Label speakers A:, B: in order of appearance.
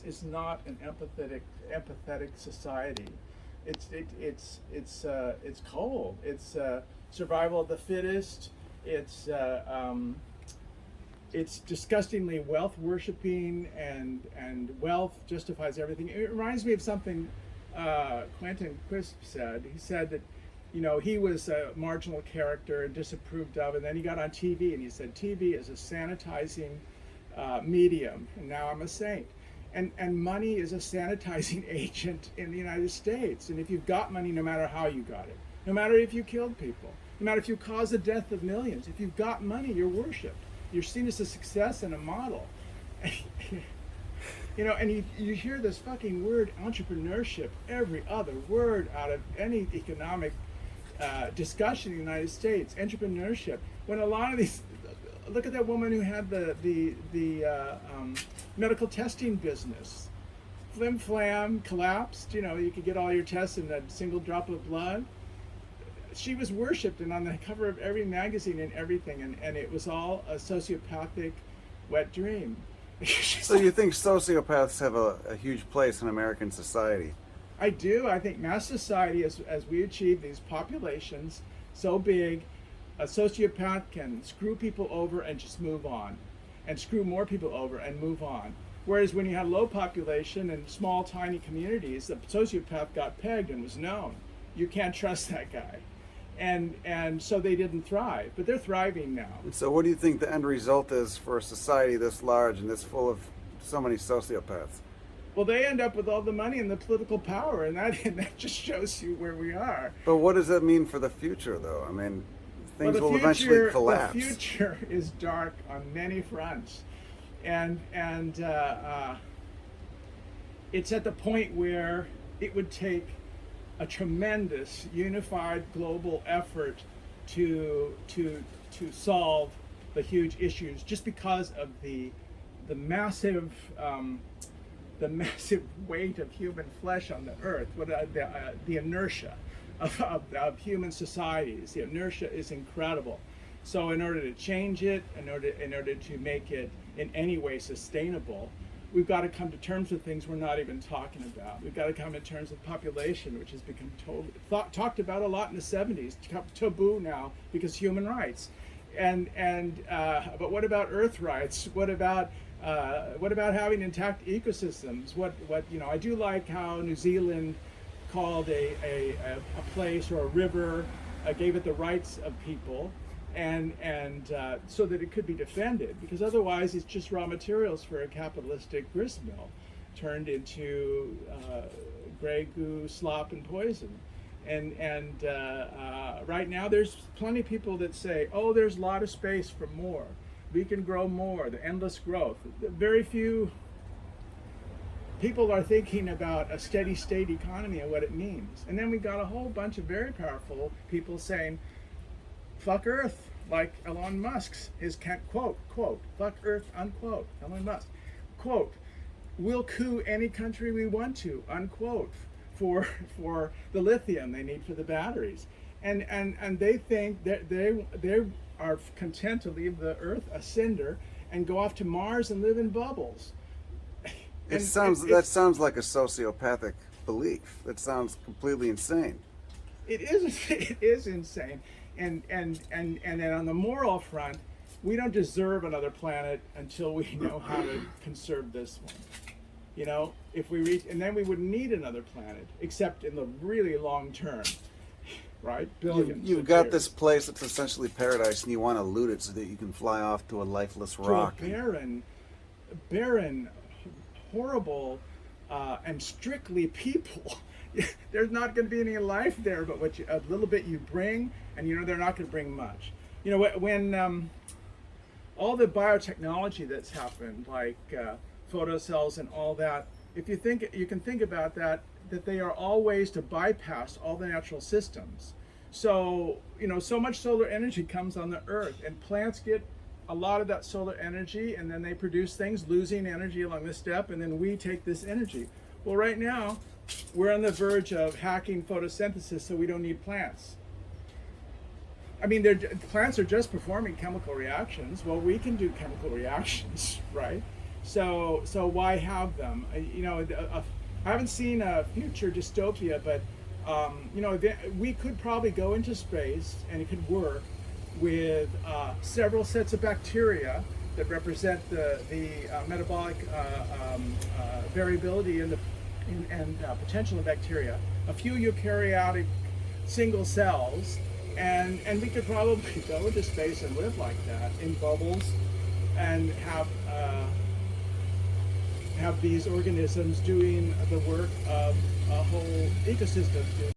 A: is not an empathetic society. It's cold. It's survival of the fittest. It's it's disgustingly wealth worshipping, and wealth justifies everything. It reminds me of something Quentin Crisp said. He said that, you know, he was a marginal character and disapproved of, and then he got on TV and he said TV is a sanitizing medium, and now I'm a saint. And money is a sanitizing agent in the United States. And if you've got money, no matter how you got it, no matter if you killed people, no matter if you caused the death of millions, if you've got money, you're worshipped. You're seen as a success and a model. You know, and you hear this fucking word entrepreneurship, every other word out of any economic discussion in the United States, entrepreneurship. When a lot of these, look at that woman who had the medical testing business. Flim flam, collapsed. You know, you could get all your tests in a single drop of blood. She was worshipped and on the cover of every magazine and everything, and it was all a sociopathic wet dream.
B: So you think sociopaths have a huge place in American society?
A: I do. I think mass society, as we achieve these populations so big, a sociopath can screw people over and just move on, and screw more people over and move on. Whereas when you had low population and small, tiny communities, the sociopath got pegged and was known. You can't trust that guy. And so they didn't thrive, but they're thriving now.
B: And so what do you think the end result is for a society this large and this full of so many sociopaths?
A: Well, they end up with all the money and the political power, and that just shows you where we are.
B: But what does that mean for the future, though? I mean, things will eventually collapse.
A: The future is dark on many fronts, and it's at the point where it would take a tremendous unified global effort to solve the huge issues, just because of the massive weight of human flesh on the earth. The inertia of human societies, the inertia is incredible. So in order to change it, in order to make it in any way sustainable, we've got to come to terms with things we're not even talking about. We've got to come to terms with population, which has become talked about a lot in the 70s, taboo now because human rights. But what about earth rights? What about having intact ecosystems? What you know? I do like how New Zealand called a place or a river, gave it the rights of people, and so that it could be defended, because otherwise it's just raw materials for a capitalistic grist mill turned into gray goo, slop, and poison. And right now there's plenty of people that say, oh, there's a lot of space for more. We can grow more, the endless growth. Very few people are thinking about a steady state economy and what it means. And then we got a whole bunch of very powerful people saying, fuck Earth, like Elon Musk's, his quote, fuck Earth, unquote, Elon Musk, quote, we'll coup any country we want to, unquote, for the lithium they need for the batteries. And they think that they are content to leave the Earth a cinder and go off to Mars and live in bubbles.
B: That sounds like a sociopathic belief. That sounds completely insane.
A: It is insane. And then on the moral front, we don't deserve another planet until we know how to conserve this one. You know, if we reach, and then we wouldn't need another planet, except in the really long term, right? Billions.
B: You've got this place that's essentially paradise, and you want to loot it so that you can fly off to a lifeless rock.
A: To a barren, horrible, and strictly people. There's not going to be any life there, but a little bit you bring, and you know they're not going to bring much. You know, when all the biotechnology that's happened, like photocells and all that, if you can think about that they are all ways to bypass all the natural systems. So, you know, so much solar energy comes on the earth, and plants get a lot of that solar energy, and then they produce things, losing energy along this step, and then we take this energy. Well, right now, we're on the verge of hacking photosynthesis, so we don't need plants. I mean, plants are just performing chemical reactions. Well, we can do chemical reactions, right? So why have them? I haven't seen a future dystopia, but we could probably go into space and it could work with several sets of bacteria that represent the metabolic variability and potential of bacteria, a few eukaryotic single cells, and we could probably go into space and live like that in bubbles, and have these organisms doing the work of a whole ecosystem.